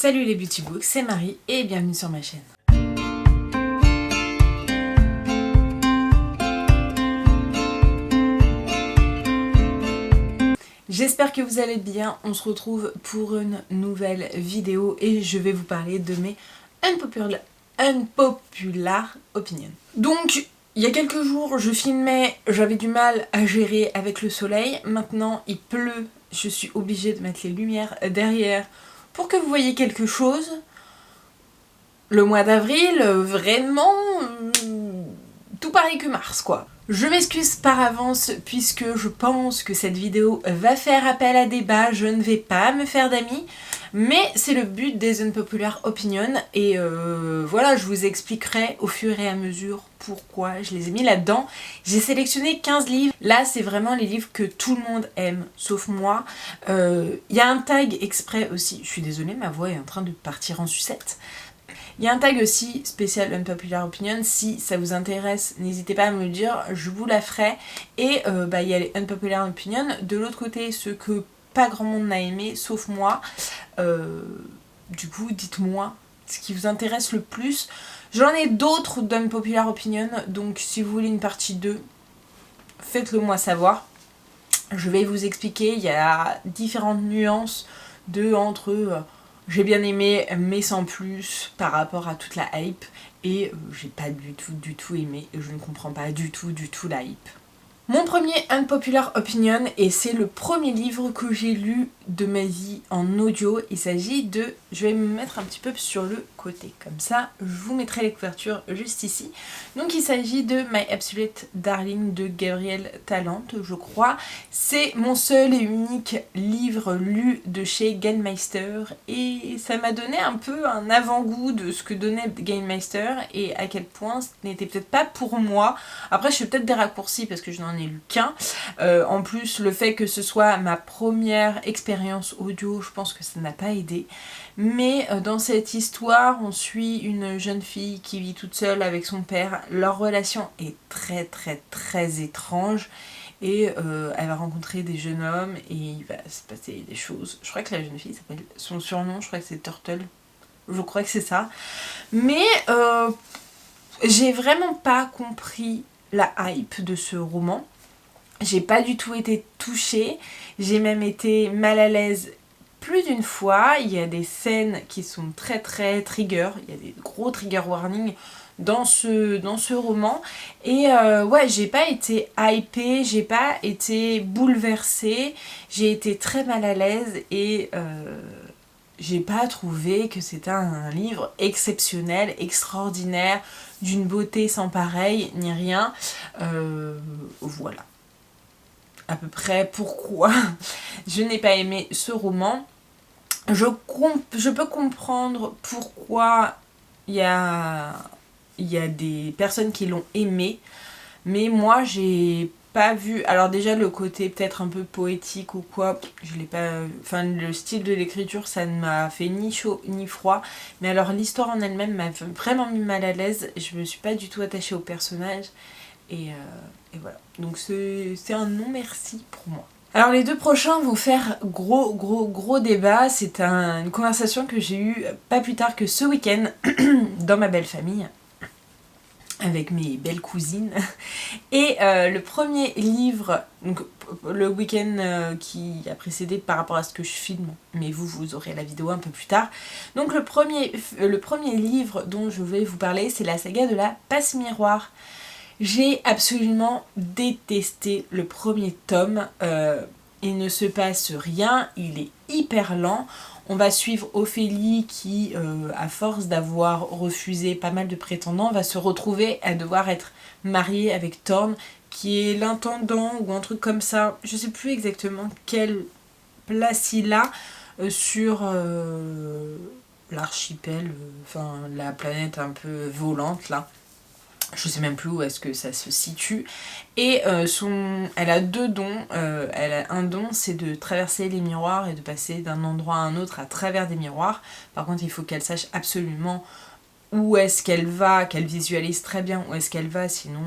Salut les Beauty Books, c'est Marie et bienvenue sur ma chaîne. J'espère que vous allez bien, on se retrouve pour une nouvelle vidéo et je vais vous parler de mes unpopular opinions. Donc, il y a quelques jours, je filmais, j'avais du mal à gérer avec le soleil. Maintenant, il pleut, je suis obligée de mettre les lumières derrière pour que vous voyez quelque chose. Le mois d'avril, vraiment, tout pareil que mars, quoi. Je m'excuse par avance puisque je pense que cette vidéo va faire appel à débat, je ne vais pas me faire d'amis, mais c'est le but des unpopular opinions et voilà, je vous expliquerai au fur et à mesure pourquoi je les ai mis là-dedans. J'ai sélectionné 15 livres, là c'est vraiment les livres que tout le monde aime, sauf moi. Il y a un tag exprès aussi, je suis désolée, ma voix est en train de partir en sucette. Il y a un tag aussi spécial Unpopular Opinion, si ça vous intéresse, n'hésitez pas à me le dire, je vous la ferai. Et il y a les Unpopular Opinion, de l'autre côté ceux que pas grand monde n'a aimé, sauf moi. Du coup, dites-moi ce qui vous intéresse le plus. J'en ai d'autres d'Unpopular Opinion, donc si vous voulez une partie 2, faites-le moi savoir. Je vais vous expliquer, il y a différentes nuances entre... j'ai bien aimé mais sans plus par rapport à toute la hype et j'ai pas du tout aimé et je ne comprends pas du tout la hype. Mon premier unpopular opinion, et c'est le premier livre que j'ai lu de ma vie en audio, il s'agit de... je vais me mettre un petit peu sur le côté, comme ça je vous mettrai les couvertures juste ici. Donc il s'agit de My Absolute Darling de Gabriel Talente, je crois. C'est mon seul et unique livre lu de chez Gainmeister et ça m'a donné un peu un avant-goût de ce que donnait Gainmeister et à quel point ce n'était peut-être pas pour moi. Après je fais peut-être des raccourcis parce que je n'en ai lu qu'un. En plus le fait que ce soit ma première expérience audio, je pense que ça n'a pas aidé. Mais dans cette histoire, on suit une jeune fille qui vit toute seule avec son père. Leur relation est très étrange. Et elle va rencontrer des jeunes hommes et il va se passer des choses. Je crois que la jeune fille s'appelle... son surnom, je crois que c'est Turtle. Je crois que c'est ça. Mais j'ai vraiment pas compris la hype de ce roman. J'ai pas du tout été touchée. J'ai même été mal à l'aise plus d'une fois. Il y a des scènes qui sont très trigger, il y a des gros trigger warnings dans ce roman et ouais, j'ai pas été hypée, j'ai pas été bouleversée, j'ai été très mal à l'aise et j'ai pas trouvé que c'était un livre exceptionnel, extraordinaire, d'une beauté sans pareil, ni rien. Voilà à peu près pourquoi je n'ai pas aimé ce roman. Je peux comprendre pourquoi il y a des personnes qui l'ont aimé, mais moi j'ai pas vu... Alors déjà le côté peut-être un peu poétique ou quoi, je l'ai pas... Enfin le style de l'écriture ça ne m'a fait ni chaud ni froid, mais alors l'histoire en elle-même m'a vraiment mis mal à l'aise, je me suis pas du tout attachée au personnage et voilà. Donc c'est un non merci pour moi. Alors les deux prochains vont faire gros débat, c'est une conversation que j'ai eue pas plus tard que ce week-end dans ma belle famille, avec mes belles cousines. Et le premier livre, donc le week-end qui a précédé par rapport à ce que je filme, mais vous aurez la vidéo un peu plus tard. Donc le premier livre dont je vais vous parler, c'est la saga de la passe-miroir. J'ai absolument détesté le premier tome, il ne se passe rien, il est hyper lent. On va suivre Ophélie qui, à force d'avoir refusé pas mal de prétendants, va se retrouver à devoir être mariée avec Thorn, qui est l'intendant ou un truc comme ça. Je sais plus exactement quelle place il a sur l'archipel, enfin la planète un peu volante là. Je sais même plus où est-ce que ça se situe. Et elle a deux dons. Elle a un don, c'est de traverser les miroirs et de passer d'un endroit à un autre à travers des miroirs. Par contre, il faut qu'elle sache absolument où est-ce qu'elle va, qu'elle visualise très bien où est-ce qu'elle va, sinon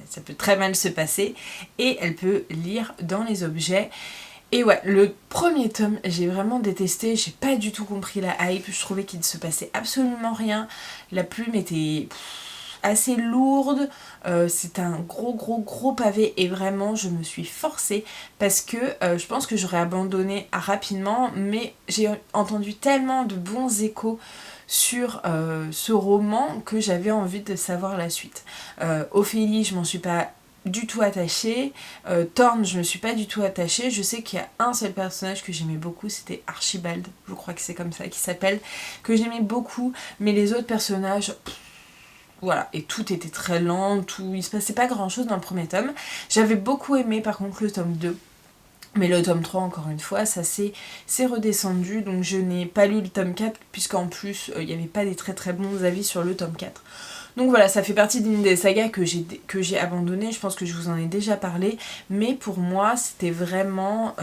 ça peut très mal se passer. Et elle peut lire dans les objets. Et ouais, le premier tome, j'ai vraiment détesté, j'ai pas du tout compris la hype, je trouvais qu'il ne se passait absolument rien, la plume était assez lourde, c'est un gros pavé et vraiment je me suis forcée parce que je pense que j'aurais abandonné rapidement, mais j'ai entendu tellement de bons échos sur ce roman que j'avais envie de savoir la suite. Ophélie, je m'en suis pas du tout attachée. Thorne, je me suis pas du tout attachée. Je sais qu'il y a un seul personnage que j'aimais beaucoup, c'était Archibald, je crois que c'est comme ça qu'il s'appelle, que j'aimais beaucoup, mais les autres personnages, voilà, et tout était très lent, il se passait pas grand chose dans le premier tome. J'avais beaucoup aimé par contre le tome 2. Mais le tome 3, encore une fois, ça c'est redescendu, donc je n'ai pas lu le tome 4, puisqu'en plus, il n'y avait pas des très bons avis sur le tome 4. Donc voilà, ça fait partie d'une des sagas que j'ai abandonné, je pense que je vous en ai déjà parlé, mais pour moi, c'était vraiment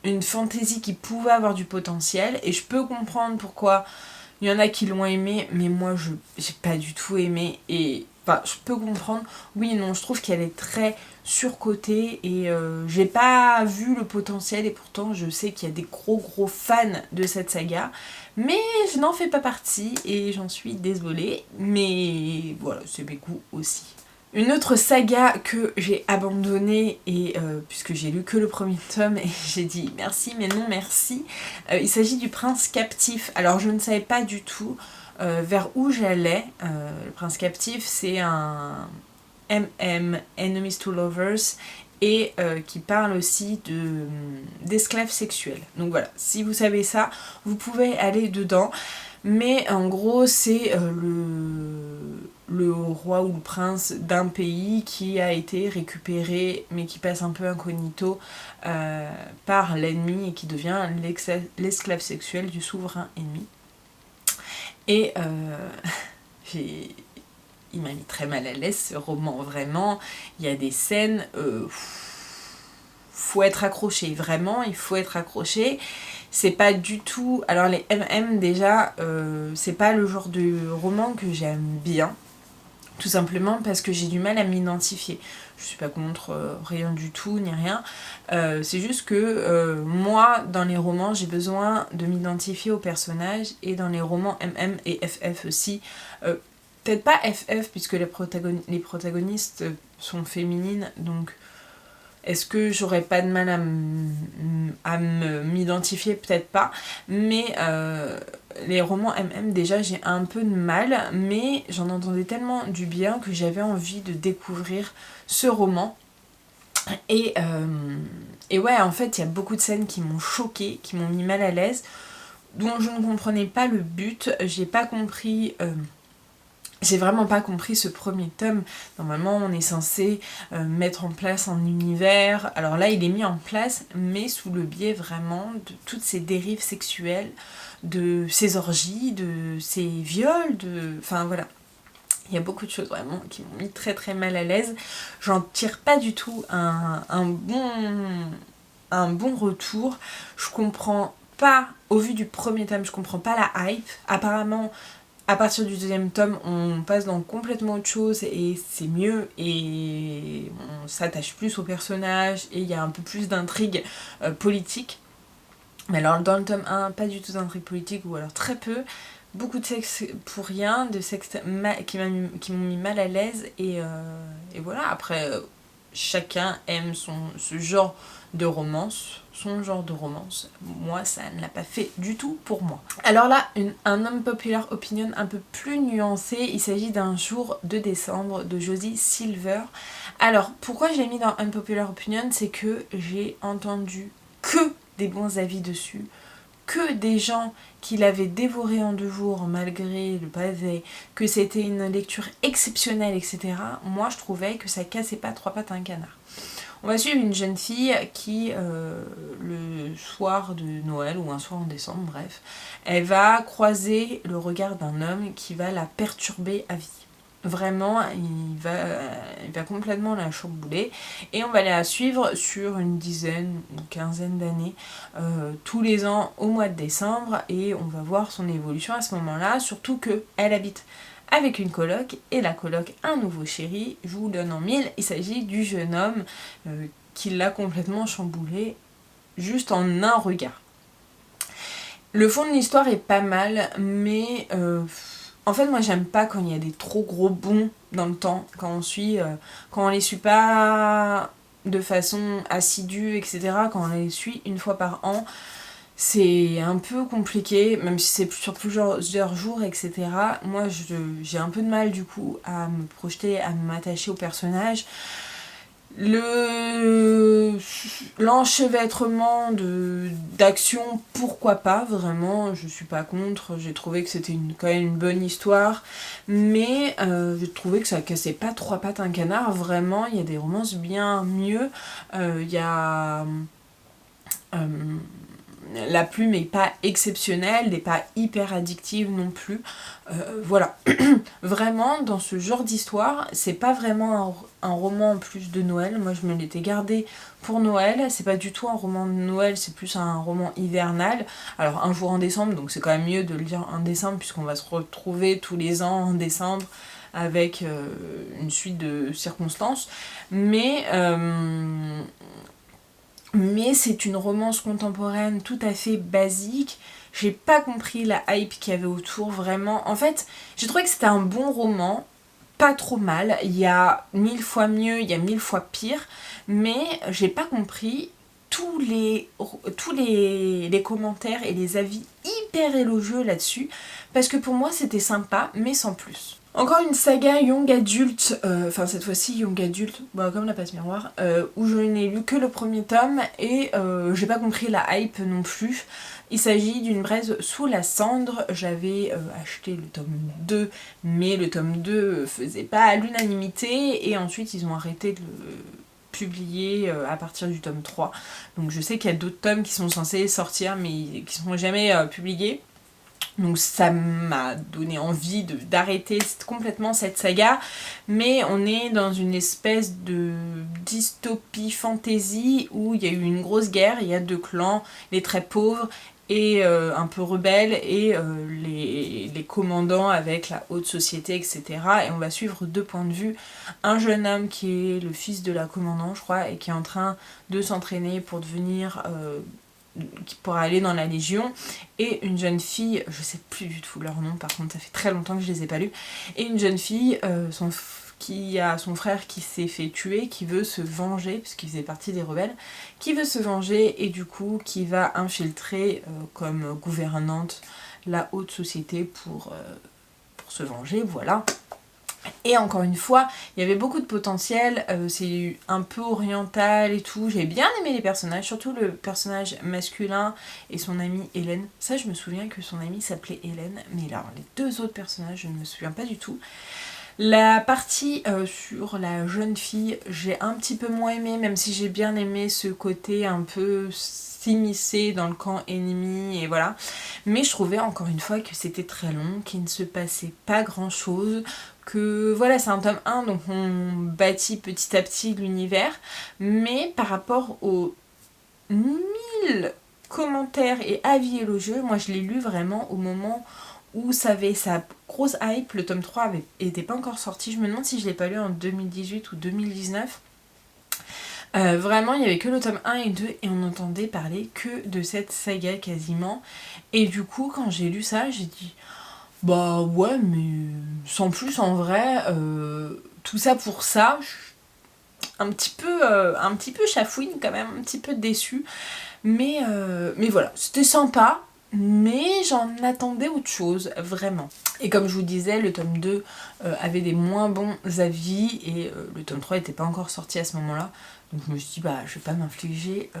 une fantaisie qui pouvait avoir du potentiel, et je peux comprendre pourquoi il y en a qui l'ont aimé, mais moi, j'ai pas du tout aimé, et enfin, je peux comprendre, oui et non, je trouve qu'elle est très surcotée, et j'ai pas vu le potentiel, et pourtant, je sais qu'il y a des gros fans de cette saga, mais je n'en fais pas partie et j'en suis désolée, mais voilà, c'est mes goûts aussi. Une autre saga que j'ai abandonnée, et puisque j'ai lu que le premier tome et j'ai dit merci mais non merci, il s'agit du Prince Captif. Alors je ne savais pas du tout vers où j'allais. Le Prince Captif, c'est un MM, Enemies to Lovers, et qui parle aussi d'esclaves sexuels. Donc voilà, si vous savez ça, vous pouvez aller dedans. Mais en gros, c'est le roi ou le prince d'un pays qui a été récupéré, mais qui passe un peu incognito par l'ennemi et qui devient l'esclave sexuel du souverain ennemi. Et il m'a mis très mal à l'aise ce roman, vraiment. Il y a des scènes, faut être accroché, vraiment, il faut être accroché. C'est pas du tout... Alors les MM déjà, c'est pas le genre de roman que j'aime bien, tout simplement parce que j'ai du mal à m'identifier. Je suis pas contre rien du tout, ni rien. C'est juste que moi, dans les romans, j'ai besoin de m'identifier aux personnages, et dans les romans MM et FF aussi, peut-être pas FF puisque les protagonistes sont féminines, donc est-ce que j'aurais pas de mal à m'identifier? Peut-être pas, mais les romans MM déjà j'ai un peu de mal, mais j'en entendais tellement du bien que j'avais envie de découvrir ce roman. Et ouais, en fait il y a beaucoup de scènes qui m'ont choquée, qui m'ont mis mal à l'aise, dont je ne comprenais pas le but. J'ai vraiment pas compris ce premier tome. Normalement, on est censé mettre en place un univers. Alors là, il est mis en place, mais sous le biais vraiment de toutes ces dérives sexuelles, de ces orgies, de ces viols, enfin voilà. Il y a beaucoup de choses vraiment qui m'ont mis très mal à l'aise. J'en tire pas du tout un bon retour. Je comprends pas, au vu du premier tome, je comprends pas la hype. Apparemment, à partir du deuxième tome, on passe dans complètement autre chose et c'est mieux, et on s'attache plus aux personnages et il y a un peu plus d'intrigue politique. Mais alors dans le tome 1, pas du tout d'intrigue politique, ou alors très peu. Beaucoup de sexe pour rien, de sexe qui m'ont mis mal à l'aise, et voilà. Après, chacun aime ce genre de romance, son genre de romance. Moi, ça ne l'a pas fait du tout pour moi. Alors là, un unpopular opinion un peu plus nuancé. Il s'agit d'un jour de décembre de Josie Silver. Alors, pourquoi je l'ai mis dans unpopular opinion? C'est que j'ai entendu que des bons avis dessus, que des gens qui l'avaient dévoré en 2 jours malgré le pavé, que c'était une lecture exceptionnelle, etc. Moi, je trouvais que ça cassait pas 3 pattes à un canard. On va suivre une jeune fille qui, le soir de Noël ou un soir en décembre, bref, elle va croiser le regard d'un homme qui va la perturber à vie. Vraiment, il va complètement la chambouler, et on va la suivre sur une dizaine, une quinzaine d'années, tous les ans au mois de décembre, et on va voir son évolution à ce moment-là, surtout qu'elle habite avec une coloc, et la coloc a un nouveau chéri. Je vous le donne en mille, il s'agit du jeune homme qui l'a complètement chamboulé juste en un regard. Le fond de l'histoire est pas mal, mais en fait moi j'aime pas quand il y a des trop gros bonds dans le temps, quand on les suit pas de façon assidue, etc., quand on les suit une fois par an. C'est un peu compliqué, même si c'est sur plusieurs jours, etc. Moi, j'ai un peu de mal, du coup, à me projeter, à m'attacher au personnage. L'enchevêtrement d'action, pourquoi pas, vraiment, je suis pas contre. J'ai trouvé que c'était quand même une bonne histoire, mais j'ai trouvé que ça cassait pas trois pattes à un canard. Vraiment, il y a des romances bien mieux. Il y a... la plume est pas exceptionnelle, n'est pas hyper addictive non plus. Voilà. Vraiment, dans ce genre d'histoire, c'est pas vraiment un roman en plus de Noël. Moi, je me l'étais gardé pour Noël. C'est pas du tout un roman de Noël, c'est plus un roman hivernal. Alors, un jour en décembre, donc c'est quand même mieux de le lire en décembre, puisqu'on va se retrouver tous les ans en décembre avec une suite de circonstances. Mais c'est une romance contemporaine tout à fait basique. J'ai pas compris la hype qu'il y avait autour, vraiment. En fait, j'ai trouvé que c'était un bon roman, pas trop mal. Il y a 1000 fois mieux, il y a 1000 fois pire, mais j'ai pas compris tous les commentaires et les avis hyper élogieux là-dessus, parce que pour moi c'était sympa, mais sans plus. Encore une saga young adulte, enfin cette fois-ci young adulte, comme la passe miroir, où je n'ai lu que le premier tome et j'ai pas compris la hype non plus. Il s'agit d'une braise sous la cendre. J'avais acheté le tome 2, mais le tome 2 faisait pas l'unanimité et ensuite ils ont arrêté de le publier à partir du tome 3. Donc je sais qu'il y a d'autres tomes qui sont censés sortir mais qui ne seront jamais publiés. Donc ça m'a donné envie d'arrêter complètement cette saga, mais on est dans une espèce de dystopie fantasy où il y a eu une grosse guerre, il y a deux clans, les très pauvres et un peu rebelles et les commandants avec la haute société, etc. Et on va suivre deux points de vue. Un jeune homme qui est le fils de la commandant, je crois, et qui est en train de s'entraîner pour devenir... pour aller dans la Légion, et une jeune fille, je sais plus du tout leur nom, par contre ça fait très longtemps que je les ai pas lus, et une jeune fille qui a son frère qui s'est fait tuer, qui veut se venger, puisqu'il faisait partie des rebelles, qui veut se venger et du coup qui va infiltrer comme gouvernante la haute société pour se venger, voilà. Et encore une fois, il y avait beaucoup de potentiel, c'est un peu oriental et tout, j'ai bien aimé les personnages, surtout le personnage masculin et son amie Hélène. Ça, je me souviens que son amie s'appelait Hélène, mais là, les deux autres personnages, je ne me souviens pas du tout. La partie sur la jeune fille, j'ai un petit peu moins aimé, même si j'ai bien aimé ce côté un peu s'immiscer dans le camp ennemi et voilà. Mais je trouvais encore une fois que c'était très long, qu'il ne se passait pas grand chose, que voilà, c'est un tome 1, donc on bâtit petit à petit l'univers, mais par rapport aux 1000 commentaires et avis élogieux, moi je l'ai lu vraiment au moment où ça avait sa grosse hype, le tome 3 était pas encore sorti, je me demande si je l'ai pas lu en 2018 ou 2019. Vraiment, il n'y avait que le tome 1 et 2 et on n'entendait parler que de cette saga quasiment. Et du coup, quand j'ai lu ça, j'ai dit bah ouais, mais sans plus en vrai, tout ça pour ça, un petit peu chafouine quand même, un petit peu déçue. Mais voilà, c'était sympa. Mais j'en attendais autre chose, vraiment. Et comme je vous disais, le tome 2 avait des moins bons avis et le tome 3 n'était pas encore sorti à ce moment-là. Donc je me suis dit, bah je vais pas m'infliger,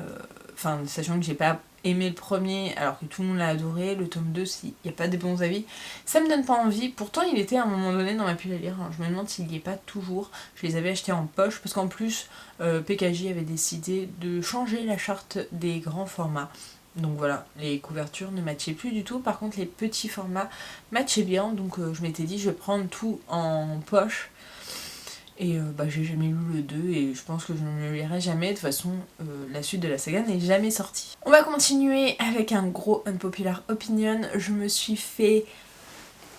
sachant que j'ai pas aimé le premier alors que tout le monde l'a adoré, le tome 2, s'il n'y a pas des bons avis, ça me donne pas envie. Pourtant il était à un moment donné dans ma pile à lire, hein. Je me demande s'il n'y est pas toujours. Je les avais achetés en poche parce qu'en plus PKJ avait décidé de changer la charte des grands formats. Donc voilà, les couvertures ne matchaient plus du tout, par contre les petits formats matchaient bien, donc je m'étais dit je vais prendre tout en poche. Et j'ai jamais lu le 2 et je pense que je ne le lirai jamais, de toute façon la suite de la saga n'est jamais sortie. On va continuer avec un gros unpopular opinion. Je me suis fait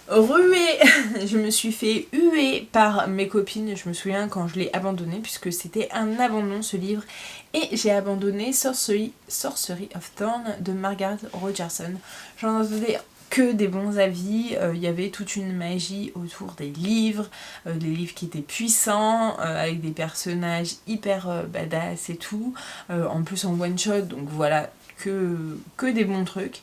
ruée, je me suis fait huer par mes copines, je me souviens quand je l'ai abandonné puisque c'était un abandon ce livre, et j'ai abandonné Sorcery of Thorn de Margaret Rogerson. J'en entendais que des bons avis, il y avait toute une magie autour des livres qui étaient puissants, avec des personnages hyper badass et tout, en plus en one shot, donc voilà, que des bons trucs.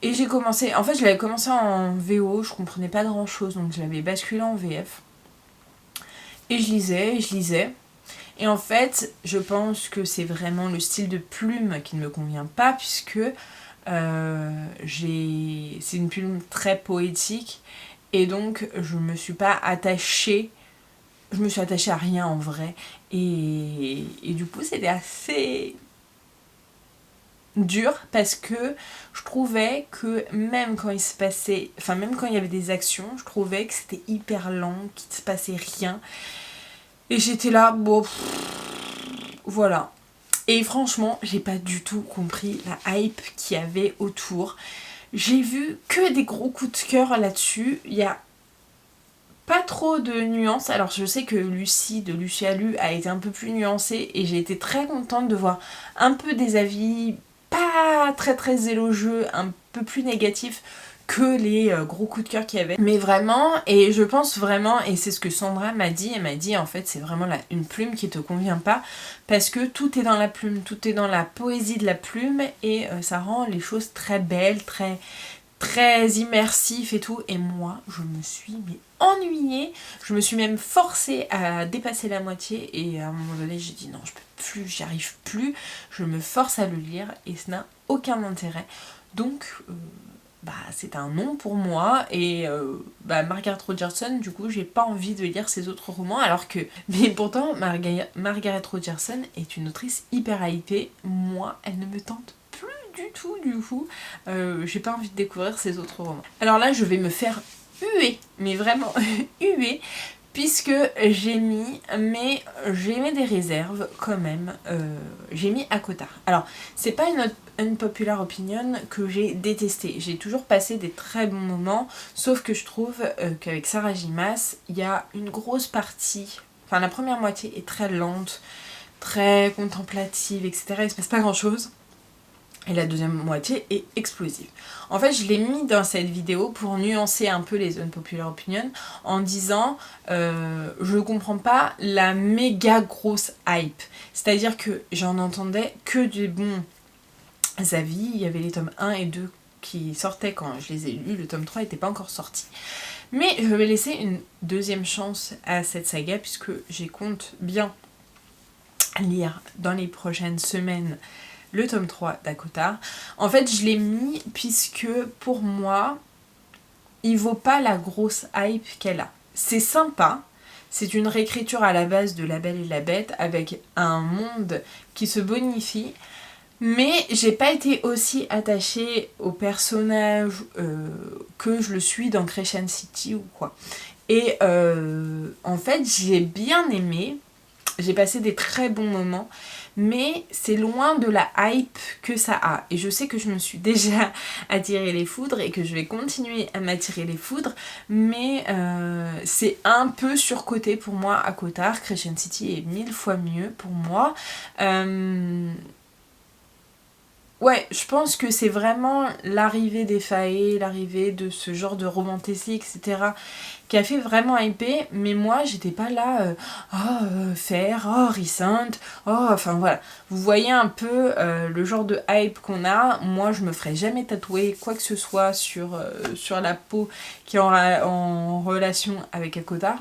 Et j'ai commencé, en fait je l'avais commencé en VO, je comprenais pas grand chose, donc je l'avais basculé en VF. Et je lisais. Et en fait, je pense que c'est vraiment le style de plume qui ne me convient pas, puisque c'est une plume très poétique. Et donc, je me suis attachée à rien en vrai. Et du coup, c'était assez dur parce que je trouvais que même quand il se passait, enfin même quand il y avait des actions, je trouvais que c'était hyper lent, qu'il ne se passait rien. Et j'étais là, bon, voilà. Et franchement, j'ai pas du tout compris la hype qu'il y avait autour. J'ai vu que des gros coups de cœur là-dessus. Il y a pas trop de nuances. Alors je sais que Lucie de Lucia Lu a été un peu plus nuancée et j'ai été très contente de voir un peu des avis pas très très élogieux, un peu plus négatifs que les gros coups de cœur qu'il y avait. Mais vraiment, et je pense vraiment, et c'est ce que Sandra m'a dit, elle m'a dit en fait c'est vraiment une plume qui te convient pas parce que tout est dans la plume, tout est dans la poésie de la plume et ça rend les choses très belles, très immersif et tout. Et moi, je me suis ennuyée. Je me suis même forcée à dépasser la moitié. Et à un moment donné, j'ai dit non, je peux plus, j'y arrive plus. Je me force à le lire et ça n'a aucun intérêt. Donc, c'est un non pour moi. Et Margaret Rogerson, du coup, j'ai pas envie de lire ses autres romans. Alors que, mais pourtant, Margaret Rogerson est une autrice hyper hypée. Moi, elle ne me tente du tout du coup, j'ai pas envie de découvrir ces autres romans. Alors là je vais me faire huer, mais vraiment huer, puisque j'ai mis des réserves quand même, j'ai mis ACOTAR. Alors c'est pas une unpopular opinion que j'ai détesté, j'ai toujours passé des très bons moments, sauf que je trouve qu'avec Sarah J. Maas, il y a une grosse partie, enfin la première moitié est très lente, très contemplative, etc. Il se passe pas grand chose. Et la deuxième moitié est explosive. En fait, je l'ai mis dans cette vidéo pour nuancer un peu les unpopular opinions en disant je comprends pas la méga grosse hype. C'est-à-dire que j'en entendais que des bons avis. Il y avait les tomes 1 et 2 qui sortaient quand je les ai lus. Le tome 3 n'était pas encore sorti. Mais je vais laisser une deuxième chance à cette saga puisque j'y compte bien lire dans les prochaines semaines le tome 3 d'ACOTAR. En fait, je l'ai mis puisque pour moi, il vaut pas la grosse hype qu'elle a. C'est sympa, c'est une réécriture à la base de La Belle et la Bête avec un monde qui se bonifie, mais j'ai pas été aussi attachée au personnage que je le suis dans Crescent City ou quoi. Et en fait, j'ai bien aimé, j'ai passé des très bons moments, mais c'est loin de la hype que ça a. Et je sais que je me suis déjà attiré les foudres et que je vais continuer à m'attirer les foudres, mais c'est un peu surcoté pour moi ACOTAR. Crescent City est 1000 fois mieux pour moi. Ouais, je pense que c'est vraiment l'arrivée des Fae, l'arrivée de ce genre de romantésie, etc. qui a fait vraiment hyper, mais moi j'étais pas là, Faire, Recent, enfin voilà. Vous voyez un peu le genre de hype qu'on a. Moi je me ferai jamais tatouer quoi que ce soit sur la peau qui est en relation avec ACOTAR.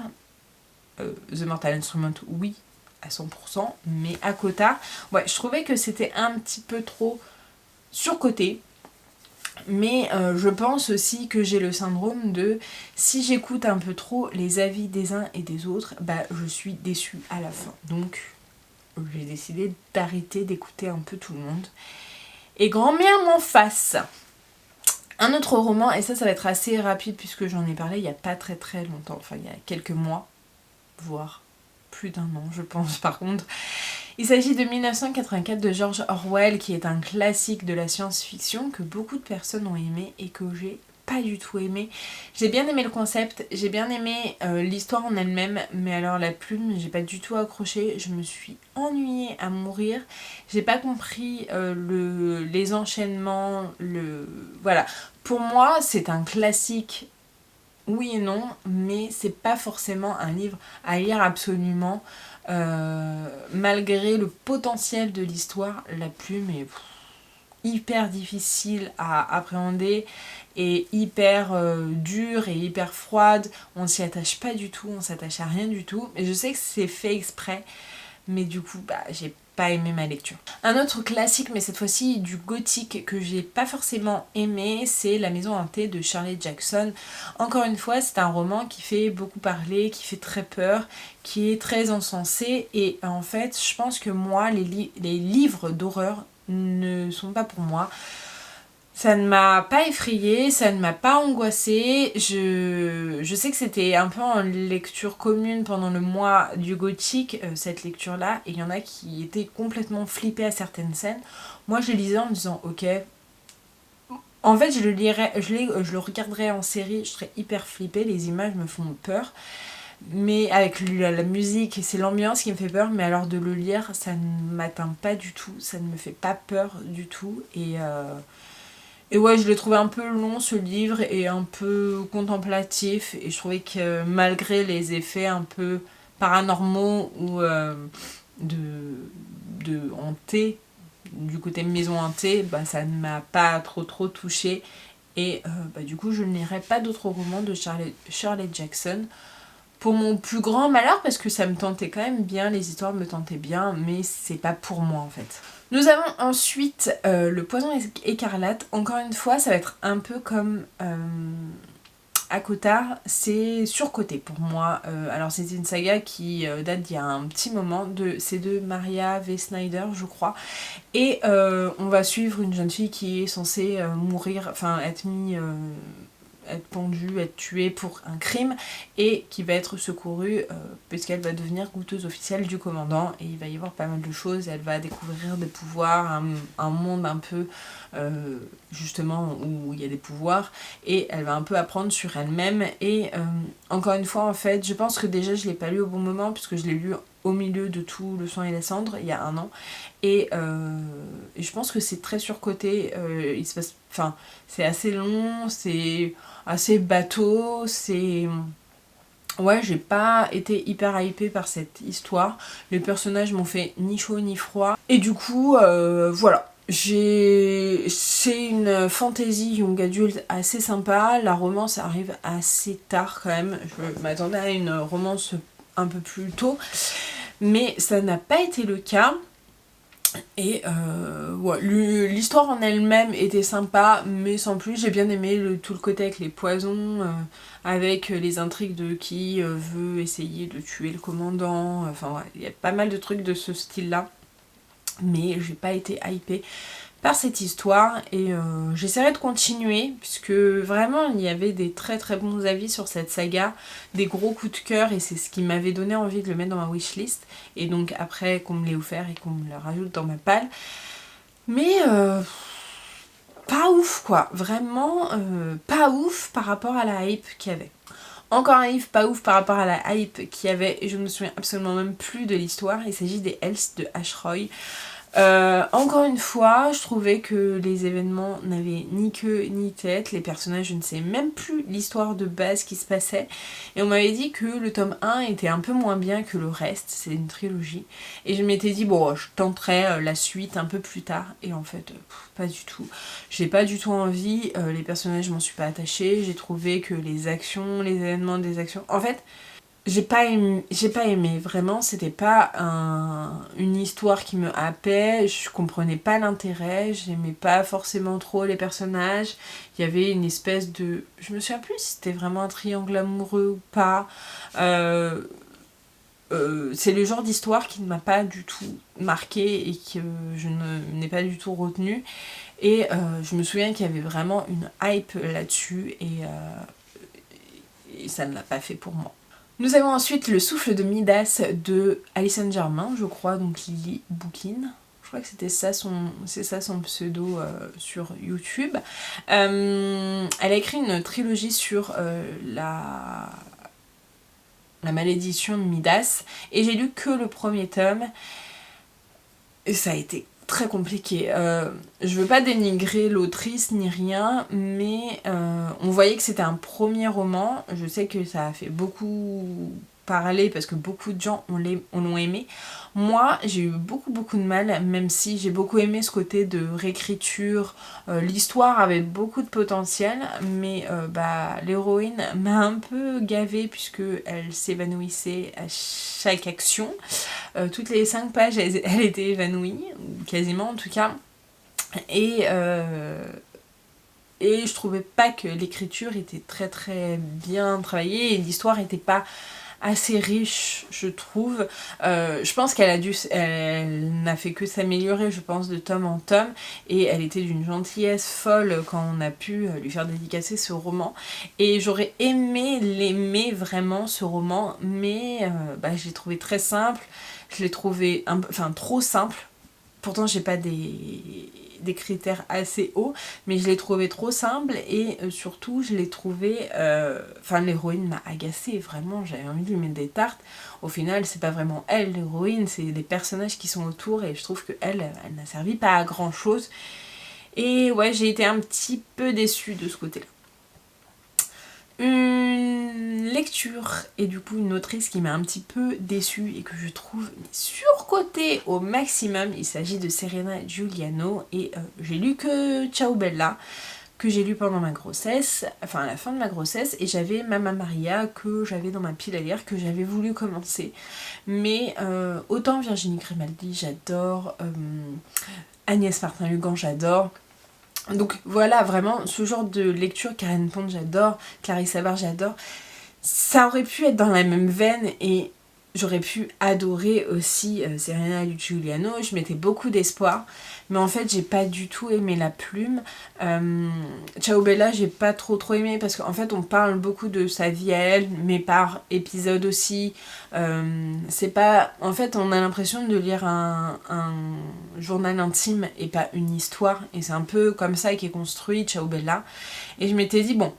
The Mortal Instrument, oui, à 100%, mais ACOTAR, ouais, je trouvais que c'était un petit peu trop surcoté, mais je pense aussi que j'ai le syndrome de si j'écoute un peu trop les avis des uns et des autres, je suis déçue à la fin. Donc j'ai décidé d'arrêter d'écouter un peu tout le monde. Et grand bien m'en fasse. Un autre roman, et ça va être assez rapide puisque j'en ai parlé il n'y a pas très très longtemps, enfin il y a quelques mois, voire plus d'un an je pense par contre. Il s'agit de 1984 de George Orwell, qui est un classique de la science-fiction que beaucoup de personnes ont aimé et que j'ai pas du tout aimé. J'ai bien aimé le concept, j'ai bien aimé l'histoire en elle-même, mais alors la plume, j'ai pas du tout accroché, je me suis ennuyée à mourir. J'ai pas compris les enchaînements, voilà. Pour moi, c'est un classique, oui et non, mais c'est pas forcément un livre à lire absolument. Malgré le potentiel de l'histoire, la plume est hyper difficile à appréhender et hyper dure et hyper froide. On s'y attache pas du tout, on s'attache à rien du tout. Et je sais que c'est fait exprès, mais du coup, j'ai pas aimé ma lecture. Un autre classique, mais cette fois-ci du gothique, que j'ai pas forcément aimé, c'est La Maison hantée de Shirley Jackson. Encore une fois, c'est un roman qui fait beaucoup parler, qui fait très peur, qui est très encensé, et en fait, je pense que moi, les livres d'horreur ne sont pas pour moi. Ça ne m'a pas effrayée, ça ne m'a pas angoissée. Je sais que c'était un peu en lecture commune pendant le mois du gothique, cette lecture-là, et il y en a qui étaient complètement flippés à certaines scènes. Moi, je les lisais en me disant, ok. En fait, je le regarderais en série, je serais hyper flippée, les images me font peur. Mais avec la musique, c'est l'ambiance qui me fait peur, mais alors de le lire, ça ne m'atteint pas du tout, ça ne me fait pas peur du tout. Et ouais, je l'ai trouvé un peu long ce livre et un peu contemplatif. Et je trouvais que malgré les effets un peu paranormaux ou de hanté, du côté maison hantée, ça ne m'a pas trop touchée. Et du coup, je ne lirai pas d'autres romans de Shirley Jackson. Pour mon plus grand malheur, parce que ça me tentait quand même bien, les histoires me tentaient bien, mais c'est pas pour moi en fait. Nous avons ensuite Le Poison écarlate. Encore une fois, ça va être un peu comme ACOTAR, c'est surcoté pour moi. Alors c'est une saga qui date d'il y a un petit moment, c'est de Maria V. Snyder je crois. Et on va suivre une jeune fille qui est censée mourir, enfin être pendue, être tuée pour un crime et qui va être secourue puisqu'elle va devenir goûteuse officielle du commandant et il va y avoir pas mal de choses, elle va découvrir des pouvoirs, un monde un peu justement où il y a des pouvoirs et elle va un peu apprendre sur elle-même et encore une fois en fait je pense que déjà je l'ai pas lu au bon moment puisque je l'ai lu au milieu de tout Le Sang et les Cendres il y a un an et je pense que c'est très surcoté, il se passe, enfin c'est assez long, c'est assez bateau, c'est... Ouais, j'ai pas été hyper hypée par cette histoire. Les personnages m'ont fait ni chaud ni froid. Et du coup, voilà. C'est une fantasy young adulte assez sympa. La romance arrive assez tard quand même. Je m'attendais à une romance un peu plus tôt. Mais ça n'a pas été le cas. Et ouais, l'histoire en elle-même était sympa, mais sans plus. J'ai bien aimé tout le côté avec les poisons, avec les intrigues de qui veut essayer de tuer le commandant. Enfin, ouais, il y a pas mal de trucs de ce style-là. Mais j'ai pas été hypée par cette histoire et j'essaierai de continuer puisque vraiment il y avait des très très bons avis sur cette saga, des gros coups de cœur et c'est ce qui m'avait donné envie de le mettre dans ma wishlist et donc après qu'on me l'ait offert et qu'on me le rajoute dans ma palle. Mais pas ouf quoi, vraiment pas ouf par rapport à la hype qu'il y avait. Encore un livre pas ouf par rapport à la hype qu'il y avait et je ne me souviens absolument même plus de l'histoire, il s'agit des Hells de Ash Roy. Encore une fois, je trouvais que les événements n'avaient ni queue ni tête, les personnages, je ne sais même plus l'histoire de base qui se passait, et on m'avait dit que le tome 1 était un peu moins bien que le reste, c'est une trilogie, et je m'étais dit bon, je tenterai la suite un peu plus tard, et en fait, pas du tout. J'ai pas du tout envie, les personnages, je m'en suis pas attachée, j'ai trouvé que les actions, les événements des actions, en fait... J'ai pas aimé, vraiment, c'était pas une histoire qui me happait, je comprenais pas l'intérêt, j'aimais pas forcément trop les personnages, il y avait une espèce de... Je me souviens plus si c'était vraiment un triangle amoureux ou pas, c'est le genre d'histoire qui ne m'a pas du tout marquée et que je n'ai pas du tout retenu, et je me souviens qu'il y avait vraiment une hype là-dessus, et ça ne l'a pas fait pour moi. Nous avons ensuite Le Souffle de Midas de Alison Germain, je crois, donc Lily Bookin, je crois que c'est ça son pseudo sur YouTube. Elle a écrit une trilogie sur la malédiction de Midas, et j'ai lu que le premier tome, et ça a été très compliqué. Je veux pas dénigrer l'autrice ni rien, mais on voyait que c'était un premier roman. Je sais que ça a fait beaucoup parler parce que beaucoup de gens l'ont aimé. Moi, j'ai eu beaucoup de mal, même si j'ai beaucoup aimé ce côté de réécriture. L'histoire avait beaucoup de potentiel, mais l'héroïne m'a un peu gavée puisque elle s'évanouissait à chaque action. Toutes les 5 pages, elle était évanouie, quasiment en tout cas. Et je trouvais pas que l'écriture était très bien travaillée et l'histoire était pas assez riche, je trouve. Je pense elle n'a fait que s'améliorer, je pense, de tome en tome, et elle était d'une gentillesse folle quand on a pu lui faire dédicacer ce roman. Et j'aurais aimé l'aimer vraiment, ce roman, mais je l'ai trouvé très simple. Je l'ai trouvé trop simple. Pourtant, j'ai pas des critères assez hauts, mais je l'ai trouvé trop simple, et surtout je l'ai trouvé l'héroïne m'a agacée, vraiment, j'avais envie de lui mettre des tartes. Au final, c'est pas vraiment elle l'héroïne, c'est les personnages qui sont autour, et je trouve que elle n'a servi pas à grand chose, et ouais, j'ai été un petit peu déçue de ce côté-là. Une lecture et du coup une autrice qui m'a un petit peu déçue et que je trouve surcotée au maximum, il s'agit de Serena Giuliano, et j'ai lu que Ciao Bella, que j'ai lu pendant ma grossesse, à la fin de ma grossesse, et j'avais Mamma Maria que j'avais dans ma pile à lire, que j'avais voulu commencer, mais autant Virginie Grimaldi j'adore, Agnès Martin-Lugan j'adore. Donc voilà, vraiment, ce genre de lecture, Karen Pond j'adore, Clarisse Sabar j'adore, ça aurait pu être dans la même veine, et j'aurais pu adorer aussi Serena Giuliano, je mettais beaucoup d'espoir, mais en fait j'ai pas du tout aimé la plume. Ciao Bella, j'ai pas trop aimé, parce qu'en fait on parle beaucoup de sa vie à elle, mais par épisode aussi. C'est pas... En fait on a l'impression de lire un journal intime et pas une histoire, et c'est un peu comme ça qu'est construit Ciao Bella, et je m'étais dit bon,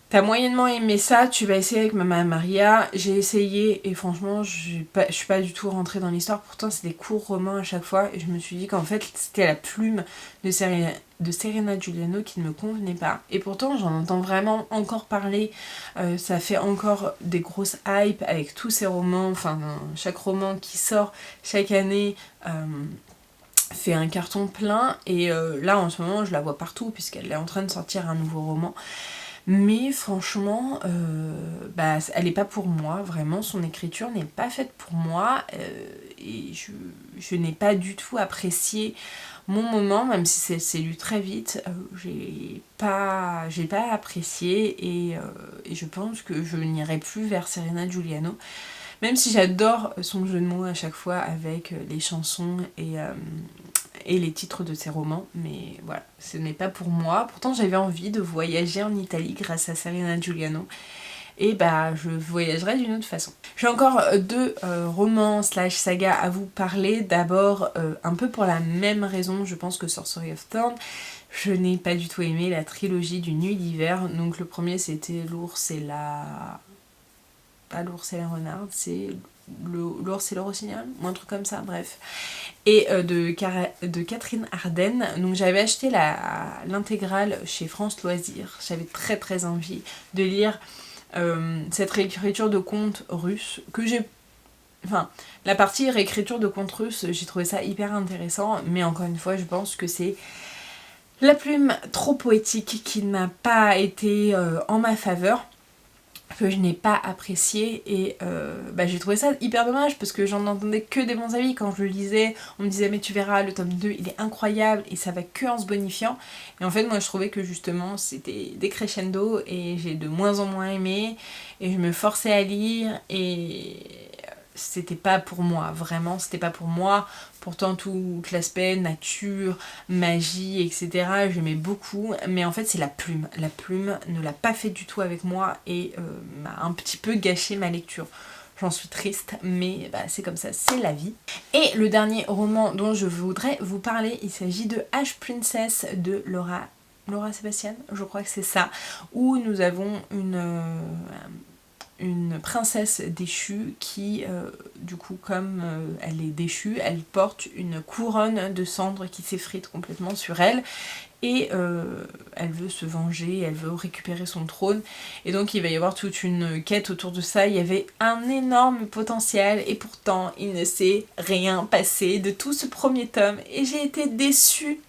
t'as moyennement aimé ça, tu vas essayer avec Mamma Maria. J'ai essayé et franchement, je suis pas du tout rentrée dans l'histoire. Pourtant, c'est des courts romans à chaque fois. Et je me suis dit qu'en fait, c'était la plume de Serena Giuliano qui ne me convenait pas. Et pourtant, j'en entends vraiment encore parler. Ça fait encore des grosses hypes avec tous ces romans. Chaque roman qui sort chaque année fait un carton plein. Et là, en ce moment, je la vois partout puisqu'elle est en train de sortir un nouveau roman. Mais franchement, elle n'est pas pour moi, vraiment, son écriture n'est pas faite pour moi, et je n'ai pas du tout apprécié mon moment, même si c'est lu très vite, j'ai pas apprécié, et je pense que je n'irai plus vers Serena Giuliano, même si j'adore son jeu de mots à chaque fois avec les chansons et les titres de ses romans, mais voilà, ce n'est pas pour moi. Pourtant j'avais envie de voyager en Italie grâce à Serena Giuliano, et je voyagerai d'une autre façon. J'ai encore 2 romans / sagas à vous parler. D'abord, un peu pour la même raison, je pense que Sorcery of Thorn, je n'ai pas du tout aimé la trilogie du Nuit d'hiver. Donc le premier c'était l'ours et la... pas l'ours et la renarde, c'est l'ours et le rossignol, ou un truc comme ça, bref. Et de Catherine Arden. Donc j'avais acheté l'intégrale chez France Loisirs. J'avais très envie de lire cette réécriture de contes russes que j'ai... la partie réécriture de contes russes, j'ai trouvé ça hyper intéressant, mais encore une fois, je pense que c'est la plume trop poétique qui n'a pas été en ma faveur, que je n'ai pas apprécié, et j'ai trouvé ça hyper dommage parce que j'en entendais que des bons avis quand je le lisais. On me disait mais tu verras, le tome 2 il est incroyable et ça va que en se bonifiant, et en fait moi je trouvais que justement c'était décrescendo et j'ai de moins en moins aimé, et je me forçais à lire et c'était pas pour moi, vraiment c'était pas pour moi. Pourtant tout l'aspect nature, magie, etc. j'aimais beaucoup, mais en fait c'est la plume ne l'a pas fait du tout avec moi, et m'a un petit peu gâché ma lecture. J'en suis triste, mais bah, c'est comme ça, c'est la vie. Et le dernier roman dont je voudrais vous parler, il s'agit de Ash Princess de Laura Sebastian, je crois que c'est ça, où nous avons une princesse déchue qui, du coup, comme elle est déchue, elle porte une couronne de cendres qui s'effrite complètement sur elle. Et elle veut se venger, elle veut récupérer son trône. Et donc il va y avoir toute une quête autour de ça. Il y avait un énorme potentiel et pourtant il ne s'est rien passé de tout ce premier tome. Et j'ai été déçue.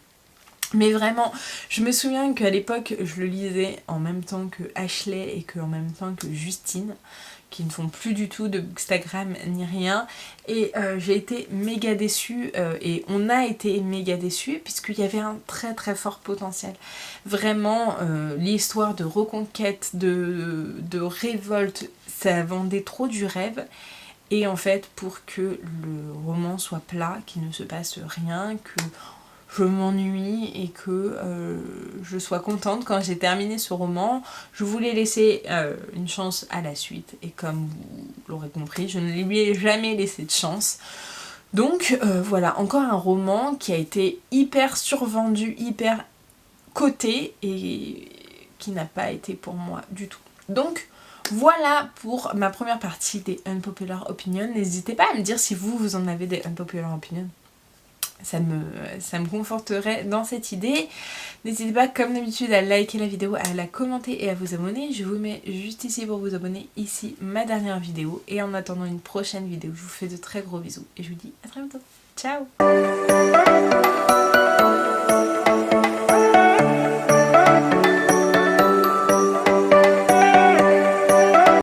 Mais vraiment, je me souviens qu'à l'époque, je le lisais en même temps que Ashley et en même temps que Justine, qui ne font plus du tout de Bookstagram ni rien. Et j'ai été méga déçue, et on a été méga déçus, puisqu'il y avait un très très fort potentiel. Vraiment, l'histoire de reconquête, de révolte, ça vendait trop du rêve. Et en fait, pour que le roman soit plat, qu'il ne se passe rien, que je m'ennuie et que je sois contente quand j'ai terminé ce roman. Je voulais laisser une chance à la suite et comme vous l'aurez compris, je ne lui ai jamais laissé de chance. Donc voilà, encore un roman qui a été hyper survendu, hyper coté et qui n'a pas été pour moi du tout. Donc voilà pour ma première partie des Unpopular Opinions. N'hésitez pas à me dire si vous en avez des Unpopular Opinions. Ça me conforterait dans cette idée. N'hésitez pas comme d'habitude à liker la vidéo, à la commenter et à vous abonner. Je vous mets juste ici pour vous abonner, ici ma dernière vidéo. Et en attendant une prochaine vidéo, je vous fais de très gros bisous et je vous dis à très bientôt. Ciao!